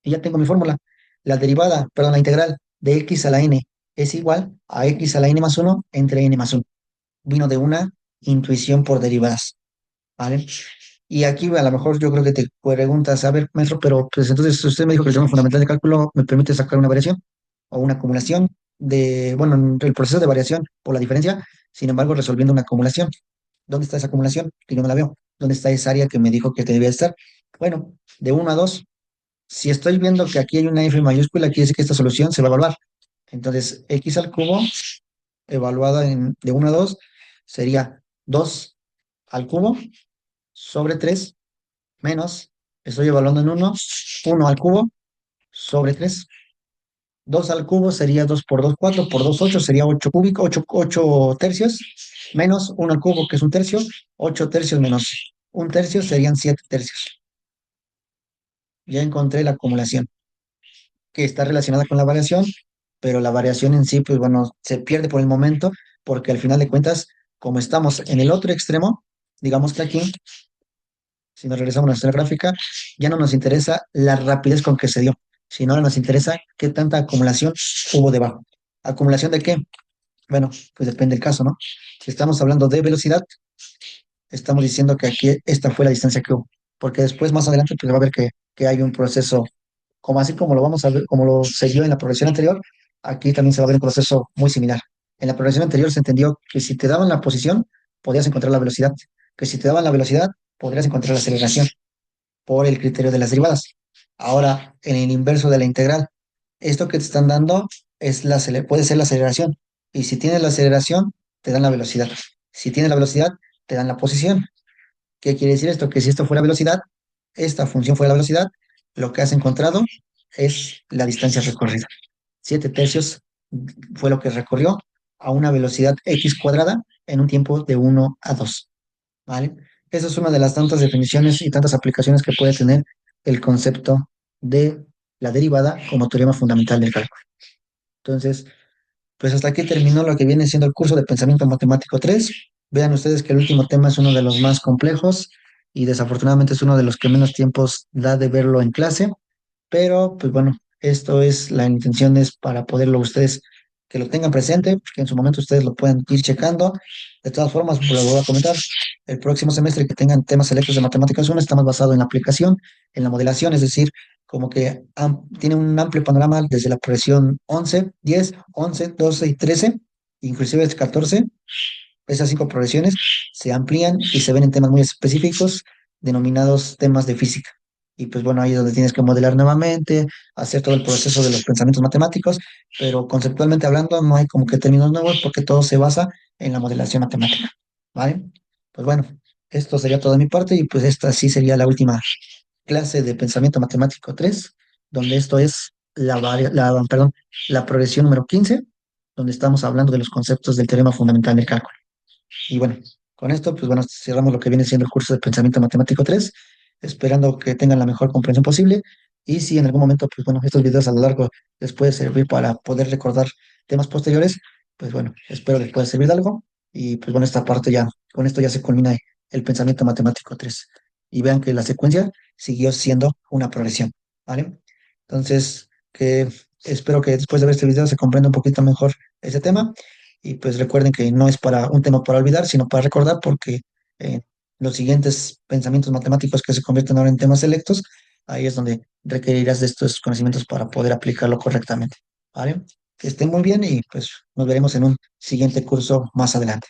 S1: Y ya tengo mi fórmula. La derivada, perdón, la integral de x a la n es igual a x a la n más 1 entre n más 1. Vino de una intuición por derivadas. ¿Vale? Y aquí a lo mejor yo creo que te preguntas, a ver, maestro, pero pues entonces usted me dijo que el teorema fundamental de cálculo me permite sacar una variación o una acumulación de, bueno, el proceso de variación por la diferencia, sin embargo, resolviendo una acumulación. ¿Dónde está esa acumulación? Que yo no la veo. ¿Dónde está esa área que me dijo que debía estar? Bueno, de 1 a 2. Si estoy viendo que aquí hay una F mayúscula, quiere decir que esta solución se va a evaluar. Entonces, x al cubo, evaluada de 1 a 2, sería 2 al cubo sobre 3 menos, estoy evaluando en 1, 1 al cubo sobre 3. 2 al cubo sería 2 por 2 4 por 2 8 sería 8 cúbico, 8 tercios, menos 1 al cubo, que es un tercio, 8 tercios menos un tercio serían 7 tercios. Ya encontré la acumulación, que está relacionada con la variación, pero la variación en sí, pues bueno, se pierde por el momento, porque al final de cuentas, como estamos en el otro extremo, digamos que aquí, si nos regresamos a nuestra gráfica, ya no nos interesa la rapidez con que se dio, sino ahora nos interesa qué tanta acumulación hubo debajo. ¿Acumulación de qué? Bueno, pues depende del caso, ¿no? Si estamos hablando de velocidad, estamos diciendo que aquí esta fue la distancia que hubo, porque después más adelante pues va a ver que hay un proceso, como así como lo vamos a ver, como lo se dio en la progresión anterior, aquí también se va a ver un proceso muy similar. En la progresión anterior se entendió que si te daban la posición, podías encontrar la velocidad, que si te daban la velocidad, podrías encontrar la aceleración por el criterio de las derivadas. Ahora, en el inverso de la integral, esto que te están dando puede ser la aceleración. Y si tienes la aceleración, te dan la velocidad. Si tienes la velocidad, te dan la posición. ¿Qué quiere decir esto? Que si esto fuera velocidad, esta función fuera la velocidad, lo que has encontrado es la distancia recorrida. 7 tercios fue lo que recorrió a una velocidad x cuadrada en un tiempo de 1 a 2. ¿Vale? Esa es una de las tantas definiciones y tantas aplicaciones que puede tener el concepto de la derivada como teorema fundamental del cálculo. Entonces, pues hasta aquí terminó lo que viene siendo el curso de Pensamiento Matemático 3. Vean ustedes que el último tema es uno de los más complejos y desafortunadamente es uno de los que menos tiempos da de verlo en clase, pero pues bueno, esto es, la intención es para poderlo ustedes que lo tengan presente, que en su momento ustedes lo puedan ir checando. De todas formas, pues lo voy a comentar, el próximo semestre que tengan temas selectos de matemáticas 1 está más basado en la aplicación, en la modelación, es decir, como que tiene un amplio panorama desde la progresión 11, 10, 11, 12 y 13, inclusive el 14. Esas 5 progresiones se amplían y se ven en temas muy específicos, denominados temas de física. Y pues bueno, ahí es donde tienes que modelar nuevamente, hacer todo el proceso de los pensamientos matemáticos, pero conceptualmente hablando no hay como que términos nuevos porque todo se basa en la modelación matemática. ¿Vale? Pues bueno, esto sería todo de mi parte y pues esta sí sería la última clase de pensamiento matemático 3 donde esto es perdón, la progresión número 15 donde estamos hablando de los conceptos del teorema fundamental del cálculo. Y bueno, con esto, pues bueno, cerramos lo que viene siendo el curso de Pensamiento Matemático 3 esperando que tengan la mejor comprensión posible. Y si en algún momento, pues bueno, estos videos a lo largo les puede servir para poder recordar temas posteriores, pues bueno, espero les pueda servir de algo. Y pues bueno, esta parte ya, con esto ya se culmina el Pensamiento Matemático 3. Y vean que la secuencia siguió siendo una progresión, ¿vale? Entonces, que espero que después de ver este video se comprenda un poquito mejor ese tema. Y pues recuerden que no es para un tema para olvidar, sino para recordar, porque eh, los siguientes pensamientos matemáticos que se convierten ahora en temas selectos, ahí es donde requerirás de estos conocimientos para poder aplicarlo correctamente. ¿Vale? Que estén muy bien y pues nos veremos en un siguiente curso más adelante.